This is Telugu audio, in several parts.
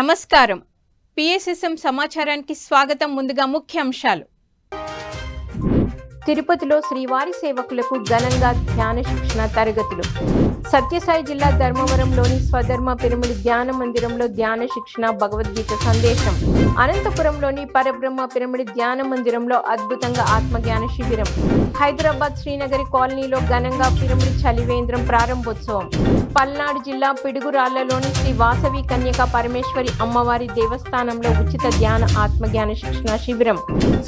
నమస్కారం. పిఎస్ఎస్ఎం సమాచారానికి స్వాగతం. ముందుగా ముఖ్యాంశాలు. తిరుపతిలో శ్రీవారి సేవకులకు ఘనంగా ధ్యాన శిక్షణ తరగతులు. సత్యసాయి జిల్లా ధర్మవరంలోని స్వధర్మ పిరమిడ్ ధ్యాన మందిరంలో ధ్యాన శిక్షణ, భగవద్గీత సందేశం. అనంతపురంలోని పరబ్రహ్మ పిరమిడ్ ధ్యాన మందిరంలో అద్భుతంగా ఆత్మజ్ఞాన శిబిరం. హైదరాబాద్ శ్రీనగరి కాలనీలో ఘనంగా పిరమిడ్ చలివేంద్రం ప్రారంభోత్సవం. పల్నాడు జిల్లా పిడుగురాళ్లలోని శ్రీ వాసవి కన్యక పరమేశ్వరి అమ్మవారి దేవస్థానంలో ఉచిత ధ్యాన ఆత్మజ్ఞాన శిక్షణ శిబిరం.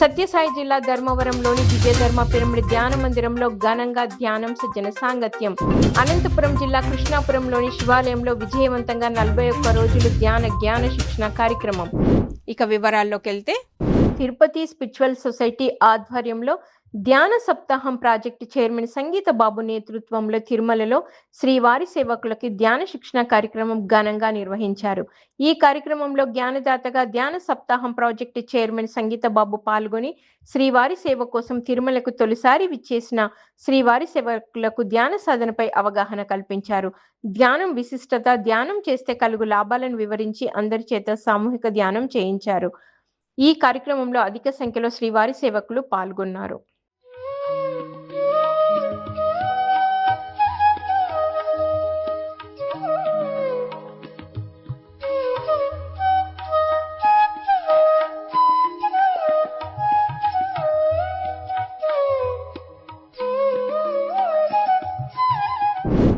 సత్యసాయి జిల్లా ధర్మవరంలోని విజయధర్మ పిరమిడ్ ధ్యాన మందిరంలో ఘనంగా ధ్యానం సజ్జన సాంగత్యం. అనంతపురం జిల్లా కృష్ణాపురంలోని శివాలయంలో విజయవంతంగా 41 రోజులు జ్ఞాన శిక్షణ కార్యక్రమం. ఇక వివరాల్లోకి వెళ్తే, తిరుపతి స్పిరిచువల్ సొసైటీ ఆధ్వర్యంలో ధ్యాన సప్తాహం ప్రాజెక్టు చైర్మన్ సంగీత బాబు నేతృత్వంలో తిరుమలలో శ్రీవారి సేవకులకి ధ్యాన శిక్షణ కార్యక్రమం ఘనంగా నిర్వహించారు. ఈ కార్యక్రమంలో జ్ఞానదాతగా ధ్యాన సప్తాహం ప్రాజెక్టు చైర్మన్ సంగీత బాబు పాల్గొని శ్రీవారి సేవ కోసం తిరుమలకు తొలిసారి విచ్చేసిన శ్రీవారి సేవకులకు ధ్యాన సాధనపై అవగాహన కల్పించారు. ధ్యానం విశిష్టత, ధ్యానం చేస్తే కలుగు లాభాలను వివరించి అందరి చేత సామూహిక ధ్యానం చేయించారు. ఈ కార్యక్రమంలో అధిక సంఖ్యలో శ్రీవారి సేవకులు పాల్గొన్నారు.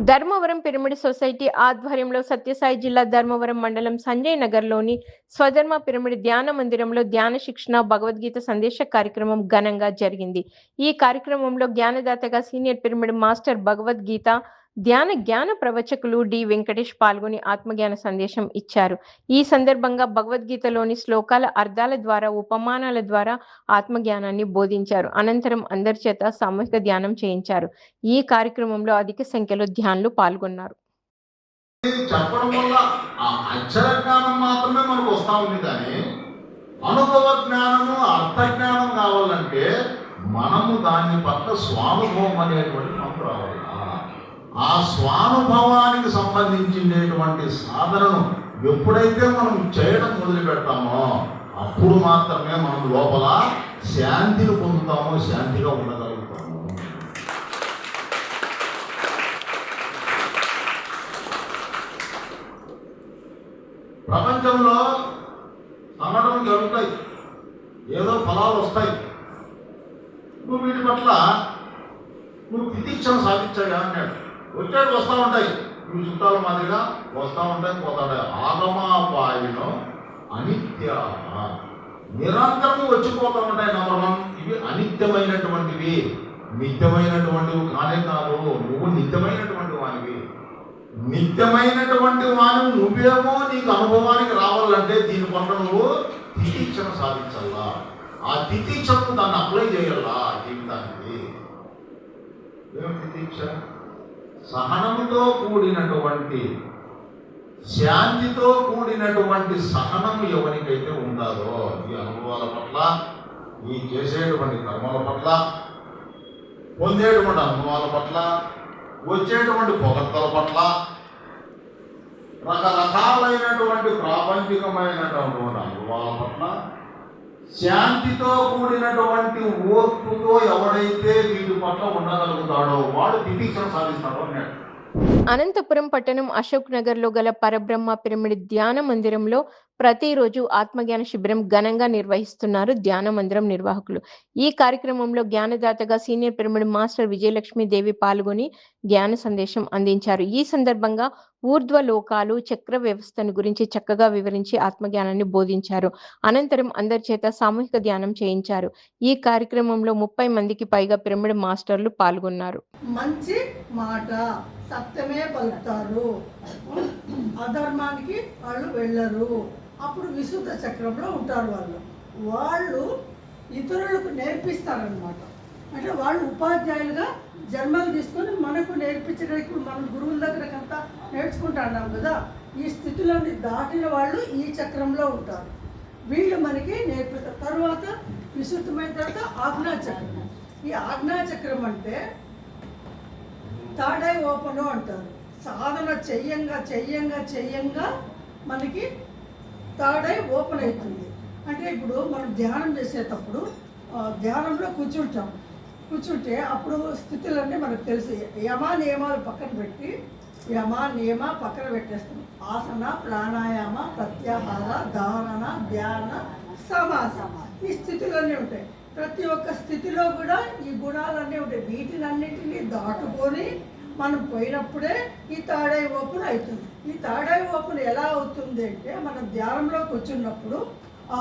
ధర్మవరం పిరమిడ్ సొసైటీ ఆధ్వర్యంలో సత్యసాయి జిల్లా ధర్మవరం మండలం సంజయ్ నగర్లోని స్వధర్మ పిరమిడ్ ధ్యాన మందిరంలో ధ్యాన శిక్షణ, భగవద్గీత సందేశ కార్యక్రమం ఘనంగా జరిగింది. ఈ కార్యక్రమంలో జ్ఞానదాతగా సీనియర్ పిరమిడ్ మాస్టర్ భగవద్గీత జ్ఞాన ప్రవచకులు డి వెంకటేష్ పాల్గొని ఆత్మజ్ఞాన సందేశం ఇచ్చారు. ఈ సందర్భంగా భగవద్గీతలోని శ్లోకాల అర్థాల ద్వారా, ఉపమానాల ద్వారా ఆత్మజ్ఞానాన్ని బోధించారు. అనంతరం అందరి చేత సామూహిక ధ్యానం చేయించారు. ఈ కార్యక్రమంలో అధిక సంఖ్యలో ధ్యానులు పాల్గొన్నారు. చెప్పడం వల్ల అక్షర జ్ఞానం మాత్రమే మనకు వస్తా ఉంది, కానీ అనుభవ జ్ఞానము, అర్థ జ్ఞానం కావాలంటే మనము దాని పట్ల స్వానుభవం అనేటువంటి మనకు రావాలి. ఆ స్వానుభవానికి సంబంధించినటువంటి సాధనను ఎప్పుడైతే మనం చేయడం మొదలు పెడతామో అప్పుడు మాత్రమే మనం లోపల శాంతిని పొందుతాము, శాంతిగా ఉండగలుగుతాము. ప్రపంచంలో సంఘటనలు జరుగుతాయి, ఏదో ఫలాలు వస్తాయి. నువ్వు వీటి పట్ల నువ్వు తితిక్షను సాధించాగా అన్నాడు. వచ్చాడు వస్తూ ఉంటాయి, ఇవి చుట్టాల మాదిరిగా వస్తూ ఉంటాయి, పోతాయి. ఆగమాపాయిలో అనిత్య నిరంతరం వచ్చిపోతూ ఉంటాయి. నెంబర్ 1, ఇవి అనిత్యమైనటువంటివి. నిత్యమైనటువంటివి కానే కాదు, నువ్వు నిత్యమైనటువంటి వానివి. నిత్యమైనటువంటి వాని నువ్వేమో నీకు అనుభవానికి రావాలంటే దీని పట్ల నువ్వు తితిక్షను సాధించాలా. ఆ తితిక్షను దాన్ని అప్లై చేయాలా జీవితానికి. ఏమి తితిక్ష? సహనముతో కూడినటువంటి, శాంతితో కూడినటువంటి సహనము ఎవరికైతే ఉండాలో ఈ అనుభవాల పట్ల, ఈ చేసేటువంటి కర్మల పట్ల, పొందేటువంటి అనుభవాల పట్ల, వచ్చేటువంటి పొగడ్తల పట్ల, రకరకాలైనటువంటి ప్రాపంచికమైనటువంటి అనుభవాల పట్ల శాంతితో కూడినటువంటి ఓర్పుతో ఎవడైతే వీటి పట్ల ఉండగలుగుతాడో వాడు తితిక్షను సాధిస్తాడో అన్నాడు. అనంతపురం పట్టణం అశోక్ నగర్ లో గల పరబ్రహ్మ పిరమిడ్ ధ్యాన మందిరంలో ప్రతిరోజు ఆత్మజ్ఞాన శిబిరం ఘనంగా నిర్వహిస్తున్నారు ధ్యాన మందిరం నిర్వాహకులు. ఈ కార్యక్రమంలో జ్ఞానదాతగా సీనియర్ పిరమిడ్ మాస్టర్ విజయలక్ష్మి దేవి పాల్గొని జ్ఞాన సందేశం అందించారు. ఈ సందర్భంగా ఊర్ధ్వ లోకాలు, చక్ర వ్యవస్థను గురించి చక్కగా వివరించి ఆత్మజ్ఞానాన్ని బోధించారు. అనంతరం అందరి చేత సామూహిక ధ్యానం చేయించారు. ఈ కార్యక్రమంలో 30 మందికి పైగా పిరమిడ్ మాస్టర్లు పాల్గొన్నారు. మంచి మాట, సత్యమే పలుకుతారు, అధర్మానికి వాళ్ళు వెళ్ళరు. అప్పుడు విశుద్ధ చక్రంలో ఉంటారు. వాళ్ళు ఇతరులకు నేర్పిస్తారనమాట. అంటే వాళ్ళు ఉపాధ్యాయులుగా జన్మలు తీసుకొని మనకు నేర్పించడానికి మనం గురువుల దగ్గరకంతా నేర్చుకుంటున్నాం కదా. ఈ స్థితిలోని దాటిన వాళ్ళు ఈ చక్రంలో ఉంటారు. వీళ్ళు మనకి నేర్పిస్తారు. తర్వాత విశుద్ధమైన తర్వాత ఆజ్ఞాచక్రం. ఈ ఆజ్ఞాచక్రం అంటే థర్డ్ ఐ ఓపెన్ అంటారు. సాధన చెయ్యంగా మనకి థర్డ్ ఐ ఓపెన్ అవుతుంది. అంటే ఇప్పుడు మనం ధ్యానం చేసేటప్పుడు ధ్యానంలో కూర్చుంటే అప్పుడు స్థితులన్నీ మనకు తెలుసు. నియమాలు పక్కన పెట్టి నియమ పక్కన పెట్టేస్తాం. ఆసన, ప్రాణాయామ, ప్రత్యాహార, ధారణ, ధ్యాన, సమాస ఈ స్థితులన్నీ ఉంటాయి. ప్రతి ఒక్క స్థితిలో కూడా ఈ గుణాలన్నీ ఉంటాయి. వీటినన్నింటినీ దాటుకొని మనం పోయినప్పుడే ఈ థర్డ్ ఐ ఓపెన్ అవుతుంది. ఈ థర్డ్ ఐ ఓపెన్ ఎలా అవుతుంది అంటే మనం ధ్యానంలో కూర్చున్నప్పుడు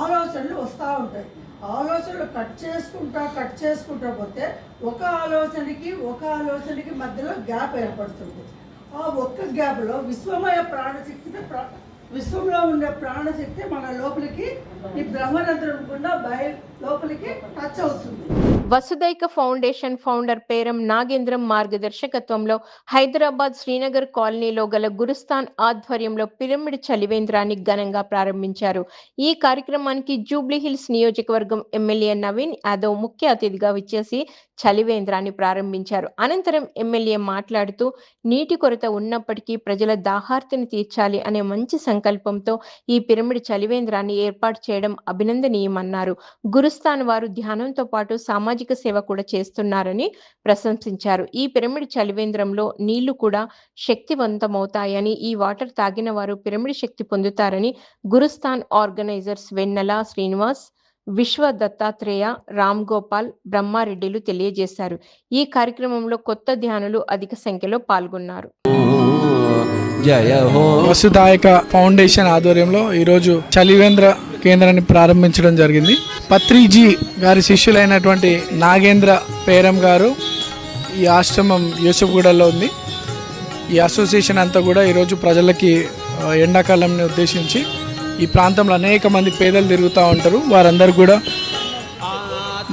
ఆలోచనలు వస్తూ ఉంటాయి. ఆలోచనలు కట్ చేసుకుంటా పోతే ఒక ఆలోచనకి మధ్యలో గ్యాప్ ఏర్పడుతుంది. ఆ ఒక్క గ్యాప్లో విశ్వంలో ఉండే ప్రాణశక్తి మన లోపలికి ఈ బ్రహ్మరంధ్రం గుండా లోపలికి టచ్ అవుతుంది. వసుదైక ఫౌండేషన్ ఫౌండర్ పేరం నాగేంద్రం మార్గదర్శకత్వంలో హైదరాబాద్ శ్రీనగర్ కాలనీలో గల గురుస్థాన్ ఆధ్వర్యంలో పిరమిడ్ చలివేంద్రాన్ని ఘనంగా ప్రారంభించారు. ఈ కార్యక్రమానికి జూబ్లీహిల్స్ నియోజకవర్గం ఎమ్మెల్యే నవీన్ యాదవ్ ముఖ్య అతిథిగా విచ్చేసి చలివేంద్రాన్ని ప్రారంభించారు. అనంతరం ఎమ్మెల్యే మాట్లాడుతూ నీటి కొరత ఉన్నప్పటికీ ప్రజల దాహార్తిని తీర్చాలి అనే మంచి సంకల్పంతో ఈ పిరమిడ్ చలివేంద్రాన్ని ఏర్పాటు చేయడం అభినందనీయమన్నారు. గురుస్థాన్ వారు ధ్యానంతో పాటు సామాజిక సేవ కూడా చేస్తున్నారని ప్రశంసించారు. ఈ పిరమిడ్ చలివేంద్రంలో నీళ్లు కూడా శక్తివంతమవుతాయని, ఈ వాటర్ తాగిన వారు పిరమిడ్ శక్తి పొందుతారని గురుస్థాన్ ఆర్గనైజర్స్ వెన్నెల శ్రీనివాస్, విశ్వ దత్తాత్రేయ, రామ్ గోపాల్, బ్రహ్మారెడ్డిలు తెలియజేశారు. ఈ కార్యక్రమంలో కొత్త ధ్యానులు అధిక సంఖ్యలో పాల్గొన్నారు. వసుదాయక ఫౌండేషన్ ఆధ్వర్యంలో ఈరోజు చలివేంద్ర కేంద్రాన్ని ప్రారంభించడం జరిగింది. పత్రిజీ గారి శిష్యులైనటువంటి నాగేంద్ర పేరం గారు ఈ ఆశ్రమం యూసుఫ్గూడలో ఉంది. ఈ అసోసియేషన్ అంతా కూడా ఈరోజు ప్రజలకి ఎండాకాలంని ఉద్దేశించి ఈ ప్రాంతంలో అనేక మంది పేదలు తిరుగుతూ ఉంటారు. వారందరూ కూడా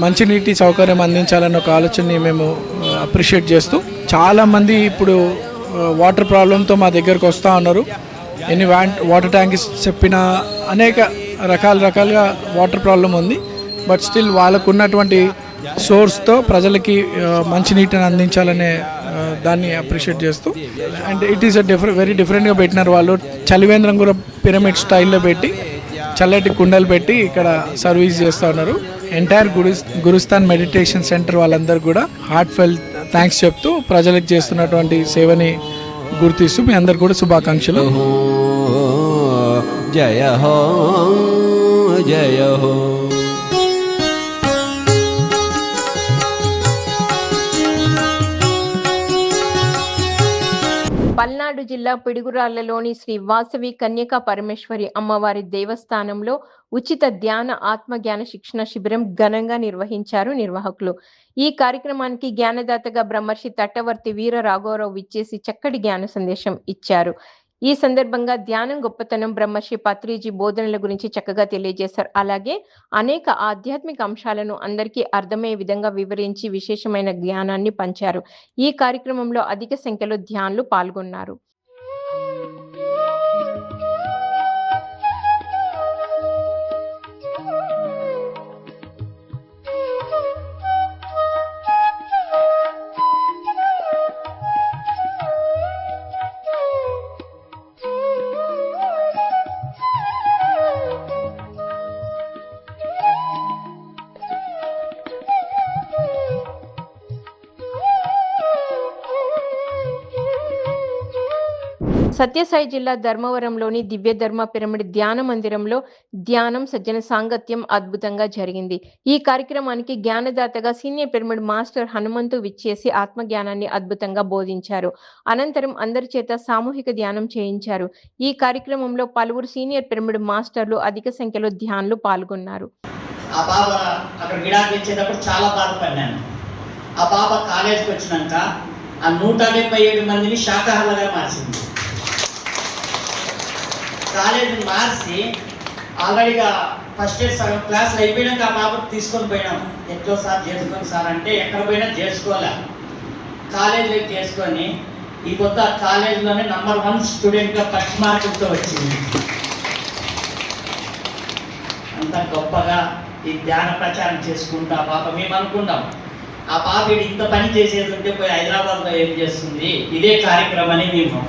మంచినీటి సౌకర్యం అందించాలన్న ఒక ఆలోచనని మేము అప్రిషియేట్ చేస్తూ, చాలామంది ఇప్పుడు వాటర్ ప్రాబ్లంతో మా దగ్గరకు వస్తూ ఉన్నారు. ఎన్ని వాటర్ ట్యాంక్స్ చెప్పిన అనేక రకాలుగా వాటర్ ప్రాబ్లం ఉంది. బట్ స్టిల్ వాళ్ళకు ఉన్నటువంటి సోర్స్తో ప్రజలకి మంచినీటిని అందించాలనే దాన్ని అప్రిషియేట్ చేస్తూ, అండ్ ఇట్ ఈస్ వెరీ డిఫరెంట్గా పెట్టినారు వాళ్ళు. చలివేంద్రం కూడా పిరమిడ్ స్టైల్లో పెట్టి చల్లటి కుండలు పెట్టి ఇక్కడ సర్వీస్ చేస్తూ ఉన్నారు. ఎంటైర్ గురుస్థాన్ మెడిటేషన్ సెంటర్ వాళ్ళందరూ కూడా హార్ట్ ఫెల్ థ్యాంక్స్ చెప్తూ ప్రజలకు చేస్తున్నటువంటి సేవని గుర్తిస్తూ మీ అందరు కూడా శుభాకాంక్షలు. జయ హో జయ హో. పల్నాడు జిల్లా పిడుగురాళ్లలోని శ్రీ వాసవి కన్యకా పరమేశ్వరి అమ్మవారి దేవస్థానంలో ఉచిత ధ్యాన ఆత్మజ్ఞాన శిక్షణ శిబిరం ఘనంగా నిర్వహించారు నిర్వాహకులు. ఈ కార్యక్రమానికి జ్ఞానదాతగా బ్రహ్మర్షి తట్టవర్తి వీర రాఘవరావు విచ్చేసి చక్కటి జ్ఞాన సందేశం ఇచ్చారు. ఈ సందర్భంగా ధ్యానం గొప్పతనం, బ్రహ్మర్షి పత్రిజీ బోధనల గురించి చక్కగా తెలియజేశారు. అలాగే అనేక ఆధ్యాత్మిక అంశాలను అందరికీ అర్థమయ్యే విధంగా వివరించి విశేషమైన జ్ఞానాన్ని పంచారు. ఈ కార్యక్రమంలో అధిక సంఖ్యలో ధ్యానులు పాల్గొన్నారు. సత్యసాయి జిల్లా ధర్మవరంలోని దివ్యధర్మ పిరమిడ్ ధ్యాన మందిరంలో ధ్యానం, సజ్జన సాంగత్యం అద్భుతంగా జరిగింది. ఈ కార్యక్రమానికి జ్ఞానదాతగా సీనియర్ పిరమిడ్ మాస్టర్ హనుమంతు విచ్చేసి ఆత్మజ్ఞానాన్ని అద్భుతంగా బోధించారు. అనంతరం అందరి చేత సామూహిక ధ్యానం చేయించారు. ఈ కార్యక్రమంలో పలువురు సీనియర్ పిరమిడ్ మాస్టర్లు, అధిక సంఖ్యలో ధ్యానులు పాల్గొన్నారు. ఆ బాబ అక్కడ విడాకులు ఇచ్చేటప్పుడు చాలా బాధపడ్డాను. ఆ బాబ కాలేజీకి వచ్చినాక ఆ 177 మందిని శాకాహారులుగా మార్చింది. కాలేజీ మార్చి ఆల్రెడీగా ఫస్ట్ ఇయర్ సగం క్లాసులు అయిపోయినాక ఆ బాబు తీసుకొని పోయినాం. ఎట్లో సార్ చేసుకోండి సార్ అంటే ఎక్కడ పోయినా చేసుకోలే, కాలేజీలో చేసుకొని ఈ కొత్త కాలేజీలోనే నంబర్ 1 స్టూడెంట్గా ఫస్ట్ మార్కులతో వచ్చింది. అంత గొప్పగా ఈ ధ్యాన ప్రచారం చేసుకుంటా పాప మేము అనుకున్నాం ఆ పాప ఇంత పని చేసేది ఉంటే పోయి హైదరాబాద్లో ఏం చేస్తుంది, ఇదే కార్యక్రమాన్ని మేము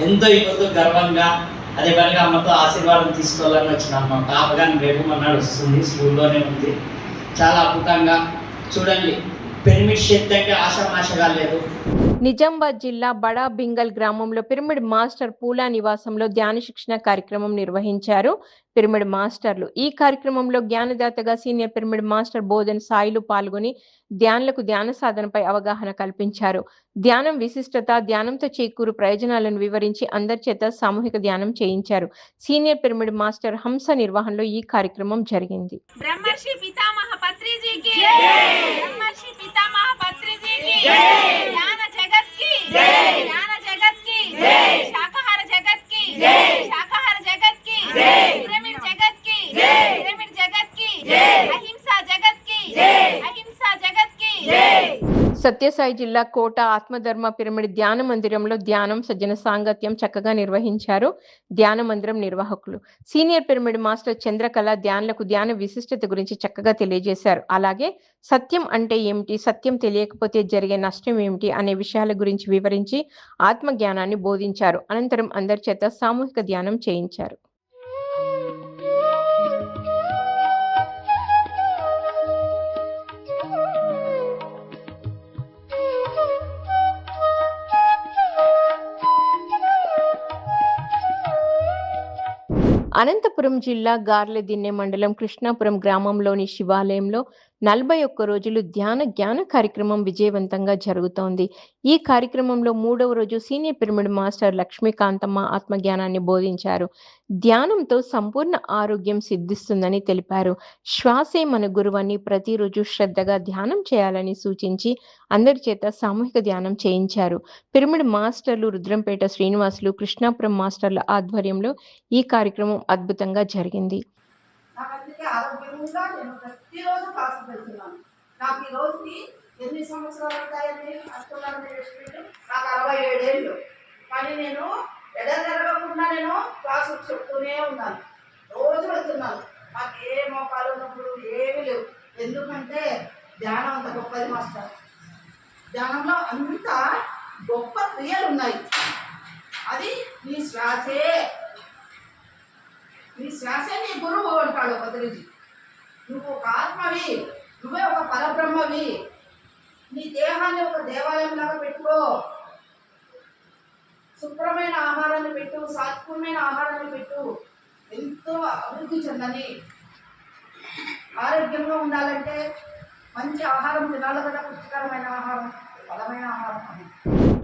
ఎంతో గర్వంగా అదే పనిగా అమ్మతో ఆశీర్వాదం తీసుకోవాలని వచ్చినాం. మా పాప కానీ రేపు మన్నాడు వస్తుంది, స్కూల్లోనే ఉంది. చాలా అద్భుతంగా చూడండి, పిరమిడ్ శక్తి అంటే ఆషామాషగా లేదు. నిజామాబాద్ జిల్లా బడా బింగల్ గ్రామంలో పిరమిడ్ మాస్టర్ పూలా నివాసంలో ధ్యాన శిక్షణ కార్యక్రమం నిర్వహించారు పిరమిడ్ మాస్టర్లు. ఈ కార్యక్రమంలో జ్ఞానదాతగా senior pyramid master Bodhan Sailu పాల్గొని ధ్యానులకు ధ్యాన సాధనపై అవగాహన కల్పించారు. ధ్యానం విశిష్టత, ధ్యానంతో చేకూరు ప్రయోజనాలను వివరించి అందరి చేత సామూహిక ధ్యానం చేయించారు. సీనియర్ పిరమిడ్ మాస్టర్ హంస నిర్వహణలో ఈ కార్యక్రమం జరిగింది. ब्रह्मर्षि पितामह पत्री जी की जय, ब्रह्मर्षि पितामह पत्री जी की जय, ज्ञान जगत की जय, ज्ञान जगत की जय, शाकाहार जगत की जय, शाकाहार जगत की जय, पिरामिड जगत की जय, पिरामिड जगत की जय, अहिंसा जगत की जय, अहिंसा जगत की जय. సత్యసాయి జిల్లా కోట ఆత్మధర్మ పిరమిడ్ ధ్యాన మందిరంలో ధ్యానం, సజ్జన సాంగత్యం చక్కగా నిర్వహించారు ధ్యాన మందిరం నిర్వాహకులు. సీనియర్ పిరమిడ్ మాస్టర్ చంద్రకళ ధ్యానులకు ధ్యాన విశిష్టత గురించి చక్కగా తెలియజేశారు. అలాగే సత్యం అంటే ఏమిటి, సత్యం తెలియకపోతే జరిగే నష్టం ఏమిటి అనే విషయాల గురించి వివరించి ఆత్మ జ్ఞానాన్ని బోధించారు. అనంతరం అందరి చేత సామూహిక ధ్యానం చేయించారు. అనంతపురం జిల్లా గార్లదిన్నె మండలం కృష్ణాపురం గ్రామంలోని శివాలయంలో 41 రోజులు జ్ఞాన కార్యక్రమం విజయవంతంగా జరుగుతోంది. ఈ కార్యక్రమంలో 3వ రోజు సీనియర్ పిరమిడ్ మాస్టర్ లక్ష్మీకాంతమ్మ ఆత్మజ్ఞానాన్ని బోధించారు. ధ్యానంతో సంపూర్ణ ఆరోగ్యం సిద్ధిస్తుందని తెలిపారు. శ్వాసే మన గురువని ప్రతిరోజు శ్రద్ధగా ధ్యానం చేయాలని సూచించి అందరి చేత సామూహిక ధ్యానం చేయించారు. పిరమిడ్ మాస్టర్లు రుద్రంపేట శ్రీనివాసులు, కృష్ణాపురం మాస్టర్ల ఆధ్వర్యంలో ఈ కార్యక్రమం అద్భుతంగా జరిగింది. నాకు అందుకే ఆరోగ్యంగా నేను ప్రతిరోజు క్లాసులు పెడుతున్నాను. నాకు ఈ రోజుకి ఎన్ని సంవత్సరాలు ఉంటాయని అస్తున్నారు నాకు 67 ఏళ్ళు. కానీ నేను ఎడజరగకుండా నేను క్లాసులు చెప్తూనే ఉన్నాను, రోజు వెళ్తున్నాను. నాకు ఏ మోకాలు నొప్పులు ఏమీ లేవు. ఎందుకంటే ధ్యానం అంత గొప్పది మాస్టర్. ధ్యానంలో అంత గొప్ప క్రియలు ఉన్నాయి. అది నీ శ్వాసే, నీ శ్వాసే నీ గురువు అంటాడు బద్రీజీ. నువ్వు ఒక ఆత్మవి, నువ్వే ఒక పరబ్రహ్మవి. నీ దేహాన్ని ఒక దేవాలయం లాగా పెట్టుకో. శుభ్రమైన ఆహారాన్ని పెట్టు, సాత్వికమైన ఆహారాన్ని పెట్టు. ఎంతో అభివృద్ధి చెందని ఆరోగ్యంగా ఉండాలంటే మంచి ఆహారం తినాలి కదా, పుష్టికరమైన ఆహారం, బలమైన ఆహారం.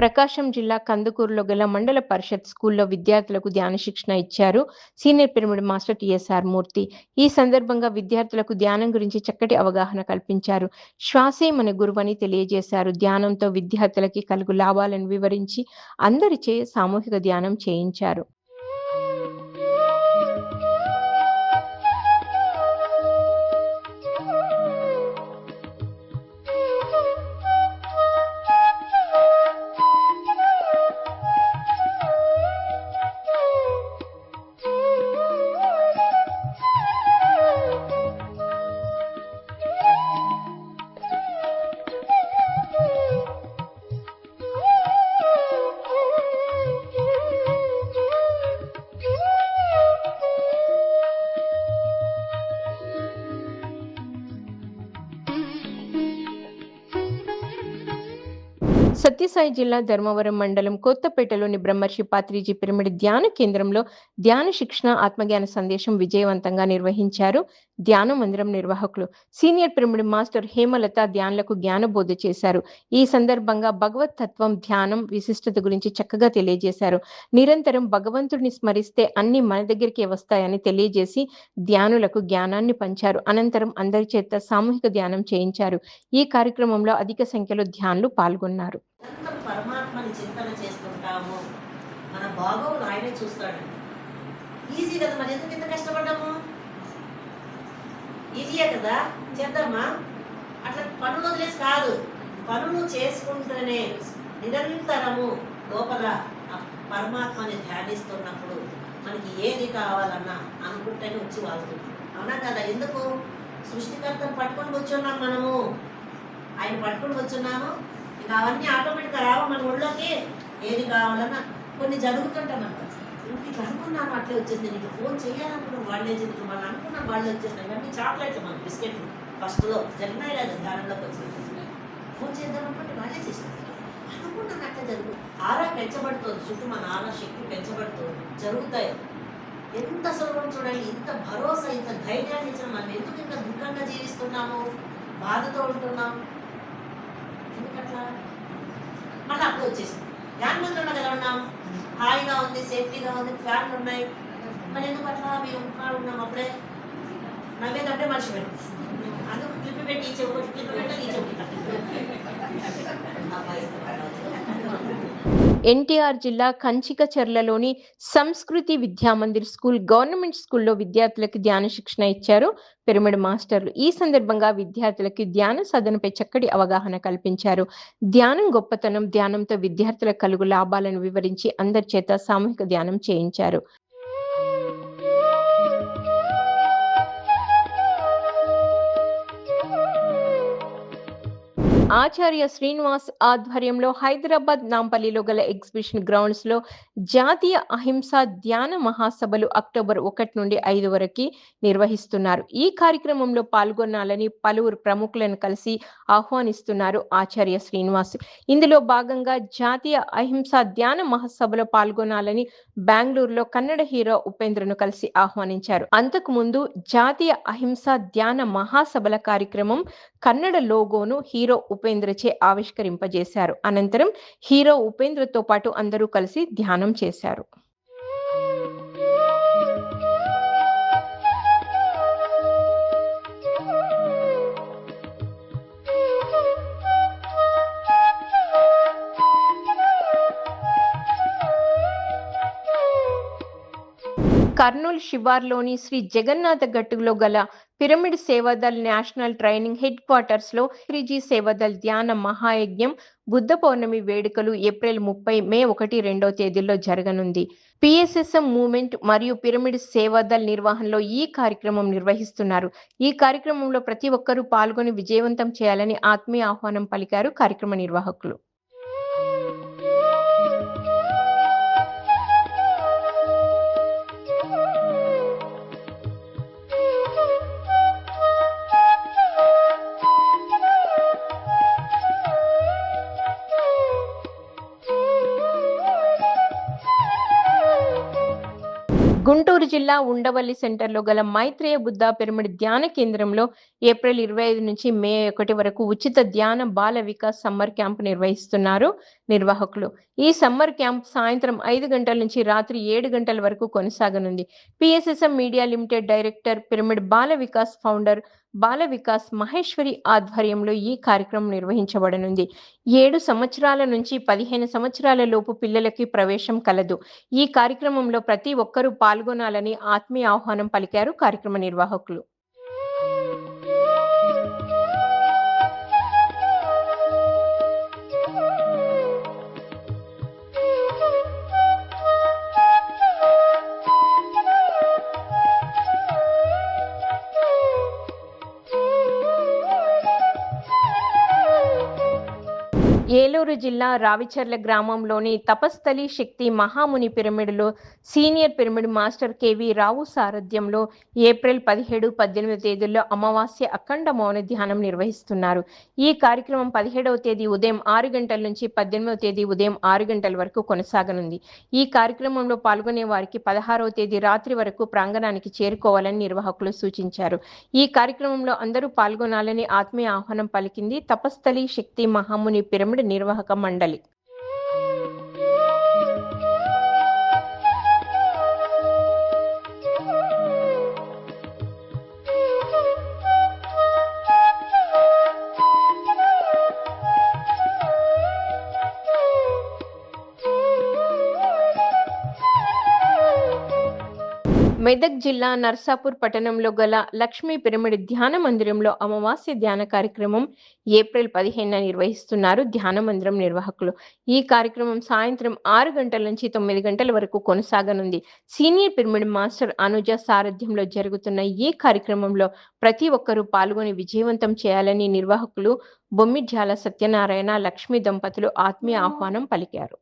ప్రకాశం జిల్లా కందుకూరులో గల మండల పరిషత్ స్కూల్లో విద్యార్థులకు ధ్యాన శిక్షణ ఇచ్చారు సీనియర్ పిరమిడ్ మాస్టర్ టిఎస్ఆర్ మూర్తి. ఈ సందర్భంగా విద్యార్థులకు ధ్యానం గురించి చక్కటి అవగాహన కల్పించారు. శ్వాసే మన గురువని తెలియజేశారు. ధ్యానంతో విద్యార్థులకి కలుగు లాభాలను వివరించి అందరిచే సామూహిక ధ్యానం చేయించారు. సత్యసాయి జిల్లా ధర్మవరం మండలం కొత్తపేటలోని బ్రహ్మర్షి పాత్రిజీ పిరమిడ్ ధ్యాన కేంద్రంలో ధ్యాన శిక్షణ, ఆత్మజ్ఞాన సందేశం విజయవంతంగా నిర్వహించారు ధ్యాన మందిరం నిర్వాహకులు. సీనియర్ పిరమిడ్ మాస్టర్ హేమలత ధ్యానులకు జ్ఞానబోధ చేశారు. ఈ సందర్భంగా భగవత్ తత్వం, ధ్యానం విశిష్టత గురించి చక్కగా తెలియజేశారు. నిరంతరం భగవంతుడిని స్మరిస్తే అన్ని మన దగ్గరికి వస్తాయని తెలియజేసి ధ్యానులకు జ్ఞానాన్ని పంచారు. అనంతరం అందరి చేత సామూహిక ధ్యానం చేయించారు. ఈ కార్యక్రమంలో అధిక సంఖ్యలో ధ్యానులు పాల్గొన్నారు. పరమాత్మని చింతన చేస్తుంటాము, మన బాగోగులు ఆయనే చూస్తాడు. ఈజీ కదా, మరి ఎందుకు ఇంత కష్టపడ్డాము? ఈజీయే కదా, చేద్దామా? అట్లా పనులు వదిలేసి కాదు, పనులు చేసుకుంటూనే నిరంతరము లోపల పరమాత్మని ధ్యానిస్తున్నప్పుడు మనకి ఏది కావాలన్నా అనుకుంటేనే వచ్చి వాళ్తుంది. అవునా కదా? ఎందుకు? సృష్టికర్తను పట్టుకొని కూర్చున్నాం మనము, ఆయన పట్టుకొని కూర్చున్నాము. ఇంకా అవన్నీ ఆటోమేటిక్గా రావు మన ఊళ్ళోకి. ఏది కావాలన్నా కొన్ని జరుగుతుంటామన్నమాట. ఇట్లా అనుకున్నాను అట్లే వచ్చేసింది, నీకు ఫోన్ చేయాలనుకున్నాను వాళ్ళే చెప్తున్నాను, వాళ్ళు అనుకున్నాను వాళ్ళే వచ్చేసినాయి. ఇవన్నీ చాక్లెట్లు మన బిస్కెట్లు ఫస్ట్లో జరిగినాయి లేదా ధ్యానంలోకి వచ్చింది. ఫోన్ చేద్దాం అనుకుంటే వాళ్ళే చేసినారు. అనుకున్నాను అట్లా జరుగు. ఆరా పెంచబడుతుంది, చుట్టూ మన ఆరా శక్తి పెంచబడుతుంది, జరుగుతాయి. ఎంత సులభం చూడండి, ఇంత భరోసా, ఇంత ధైర్యాన్ని ఇచ్చిన మనం ఎందుకు ఇంత దుఃఖంగా జీవిస్తున్నాము, బాధతో ఉంటున్నాము, ఎందుకట్లా? మళ్ళీ అప్పుడు వచ్చేసింది. ధ్యాన మందిరంలో ఎలా ఉన్నాం, హాయిగా ఉంది, సేఫ్టీగా ఉంది, ఫ్యాన్లు ఉన్నాయి, మరి ఎందుకు అట్లా మేము ఉన్నాం? అప్పుడే నవ్వేదంటే మర్చిపోయాం. అందుకు క్లిప్ పెట్టి ఈ చెవు క్లిప్ పెట్టి ఈ చెవు ఎన్టీఆర్ జిల్లా కంచికచర్లలోని సంస్కృతి విద్యామందిర్ స్కూల్ గవర్నమెంట్ స్కూల్లో విద్యార్థులకు ధ్యాన శిక్షణ ఇచ్చారు పిరమిడ్ మాస్టర్లు. ఈ సందర్భంగా విద్యార్థులకు ధ్యాన సాధనపై చక్కటి అవగాహన కల్పించారు. ధ్యానం గొప్పతనం, ధ్యానంతో విద్యార్థులకు కలుగు లాభాలను వివరించి అందరి చేత సామూహిక ధ్యానం చేయించారు. ఆచార్య శ్రీనివాస్ ఆధ్వర్యంలో హైదరాబాద్ నాంపల్లిలో గల ఎగ్జిబిషన్ గ్రౌండ్స్ లో జాతీయ అహింసా ధ్యాన మహాసభలు అక్టోబర్ 1 నుండి 5 వరకు నిర్వహిస్తున్నారు. ఈ కార్యక్రమంలో పాల్గొనాలని పలువురు ప్రముఖులను కలిసి ఆహ్వానిస్తున్నారు ఆచార్య శ్రీనివాస్. ఇందులో భాగంగా జాతీయ అహింసా ధ్యాన మహాసభలో పాల్గొనాలని బెంగళూరులో కన్నడ హీరో ఉపేంద్రను కలిసి ఆహ్వానించారు. అంతకు ముందు జాతీయ అహింసా ధ్యాన మహాసభల కార్యక్రమం కన్నడ లోగోను హీరో ఉపేంద్రచే ఆవిష్కరింపజేశారు. అనంతరం హీరో ఉపేంద్రతో పాటు అందరూ కలిసి ధ్యానం చేశారు. కర్నూలు శివార్లోని శ్రీ జగన్నాథ గట్టులో గల pyramid Seva Dal national training head quarters లో 3G సేవాదల్ ధ్యాన మహాయజ్ఞం బుద్ధ పౌర్ణమి వేడుకలు ఏప్రిల్ 30, మే 1, 2 తేదీల్లో జరగనుంది. PSSM మూవ్మెంట్ మరియు పిరమిడ్ సేవాదల్ నిర్వహణలో ఈ కార్యక్రమం నిర్వహిస్తున్నారు. ఈ కార్యక్రమంలో ప్రతి ఒక్కరూ పాల్గొని విజయవంతం చేయాలని ఆత్మీయ ఆహ్వానం పలికారు కార్యక్రమ నిర్వాహకులు. గుంటూరు జిల్లా ఉండవల్లి సెంటర్లో గల మైత్రేయ బుద్ధ పిరమిడ్ ధ్యాన కేంద్రంలో ఏప్రిల్ 25 నుంచి మే 1 వరకు ఉచిత ధ్యాన బాల వికాస్ సమ్మర్ క్యాంప్ నిర్వహిస్తున్నారు నిర్వాహకులు. ఈ సమ్మర్ క్యాంప్ సాయంత్రం 5 గంటల నుంచి రాత్రి 7 గంటల వరకు కొనసాగనుంది. PSSM media limited director, pyramid Bala Vikas founder Bala Vikas Maheshwari ఆధ్వర్యంలో ఈ కార్యక్రమం నిర్వహించబడనుంది. 7 సంవత్సరాల నుంచి 15 సంవత్సరాల లోపు పిల్లలకి ప్రవేశం కలదు. ఈ కార్యక్రమంలో ప్రతి ఒక్కరూ పాల్గొనాలని ఆత్మీయ ఆహ్వానం పలికారు కార్యక్రమ నిర్వాహకులు. ఏలూరు జిల్లా రావిచర్ల గ్రామంలోని తపస్థలి శక్తి మహాముని పిరమిడ్లో సీనియర్ పిరమిడ్ మాస్టర్ KV రావు సారథ్యంలో ఏప్రిల్ 17, 18 తేదీల్లో అమావాస్య అఖండ మౌన ధ్యానం నిర్వహిస్తున్నారు. ఈ కార్యక్రమం 17వ తేదీ ఉదయం 6 గంటల నుంచి 18వ తేదీ ఉదయం 6 గంటల వరకు కొనసాగనుంది. ఈ కార్యక్రమంలో పాల్గొనే వారికి 16వ తేదీ రాత్రి వరకు ప్రాంగణానికి చేరుకోవాలని నిర్వాహకులు సూచించారు. ఈ కార్యక్రమంలో అందరూ పాల్గొనాలని ఆత్మీయ ఆహ్వానం పలికింది తపస్థలి శక్తి మహాముని పిరమిడ్ నిర్వాహక మండలి. మెదక్ జిల్లా నర్సాపూర్ పట్టణంలో గల లక్ష్మీ పిరమిడ్ ధ్యాన మందిరంలో అమావాస్య ధ్యాన కార్యక్రమం ఏప్రిల్ 15న నిర్వహిస్తున్నారు ధ్యాన మందిరం నిర్వాహకులు. ఈ కార్యక్రమం సాయంత్రం 6 గంటల నుంచి 9 గంటల వరకు కొనసాగనుంది. సీనియర్ పిరమిడ్ మాస్టర్ అనుజ సారథ్యంలో జరుగుతున్న ఈ కార్యక్రమంలో ప్రతి ఒక్కరూ పాల్గొని విజయవంతం చేయాలని నిర్వాహకులు బొమ్మిడ్యాల సత్యనారాయణ, లక్ష్మీ దంపతులు ఆత్మీయ ఆహ్వానం పలికారు.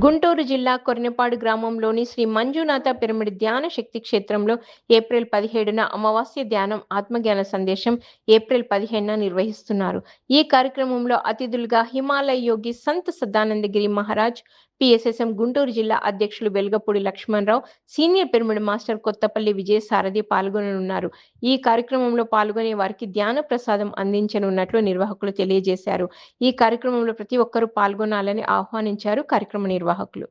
గుంటూరు జిల్లా కొర్నెపాడు గ్రామంలోని శ్రీ మంజునాథ పిరమిడ్ ధ్యాన శక్తి క్షేత్రంలో ఏప్రిల్ 17న అమావాస్య ధ్యానం ఆత్మజ్ఞాన సందేశం ఏప్రిల్ 15న నిర్వహిస్తున్నారు. ఈ కార్యక్రమంలో అతిథులుగా హిమాలయ యోగి సంత్ సదానందగిరి మహారాజ్, పిఎస్ఎస్ఎం గుంటూరు జిల్లా అధ్యక్షులు Velagapudi Lakshmanarao, senior pyramid master Kothapalli Vijayasarathi పాల్గొననున్నారు. ఈ కార్యక్రమంలో పాల్గొనే వారికి ధ్యాన ప్రసాదం అందించనున్నట్లు నిర్వాహకులు తెలియజేశారు. ఈ కార్యక్రమంలో ప్రతి ఒక్కరూ పాల్గొనాలని ఆహ్వానించారు కార్యక్రమ నిర్వాహకులు.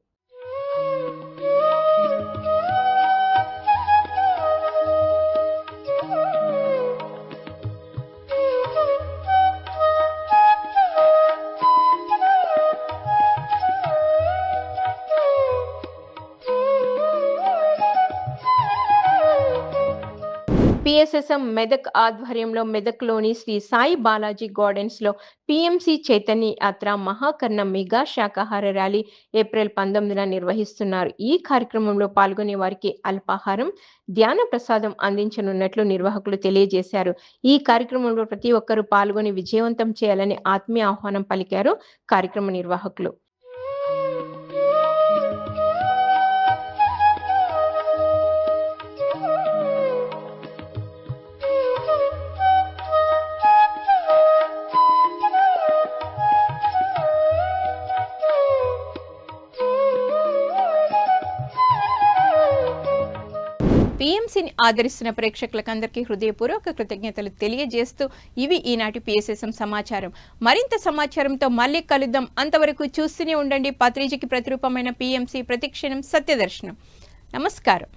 పిఎస్ఎస్ఎం మెదక్ ఆధ్వర్యంలో మెదక్లోని శ్రీ సాయి బాలాజీ గార్డెన్స్ లో పిఎంసి చైతన్య యాత్ర మహాకర్ణ మెగా శాకాహార ర్యాలీ ఏప్రిల్ 19న నిర్వహిస్తున్నారు. ఈ కార్యక్రమంలో పాల్గొనే వారికి అల్పాహారం, ధ్యాన ప్రసాదం అందించనున్నట్లు నిర్వాహకులు తెలియజేశారు. ఈ కార్యక్రమంలో ప్రతి ఒక్కరూ పాల్గొని విజయవంతం చేయాలని ఆత్మీయ ఆహ్వానం పలికారు కార్యక్రమ నిర్వాహకులు. పిఎంసిని ఆదరిస్తున్న ప్రేక్షకులకందరికీ హృదయపూర్వక కృతజ్ఞతలు తెలియజేస్తూ ఇవి ఈనాటి పిఎస్ఎస్ఎం సమాచారం. మరింత సమాచారంతో మళ్ళీ కలుద్దాం. అంతవరకు చూస్తూనే ఉండండి పత్రిజీకి ప్రతిరూపమైన పిఎంసి, ప్రతిక్షణం సత్యదర్శనం. నమస్కారం.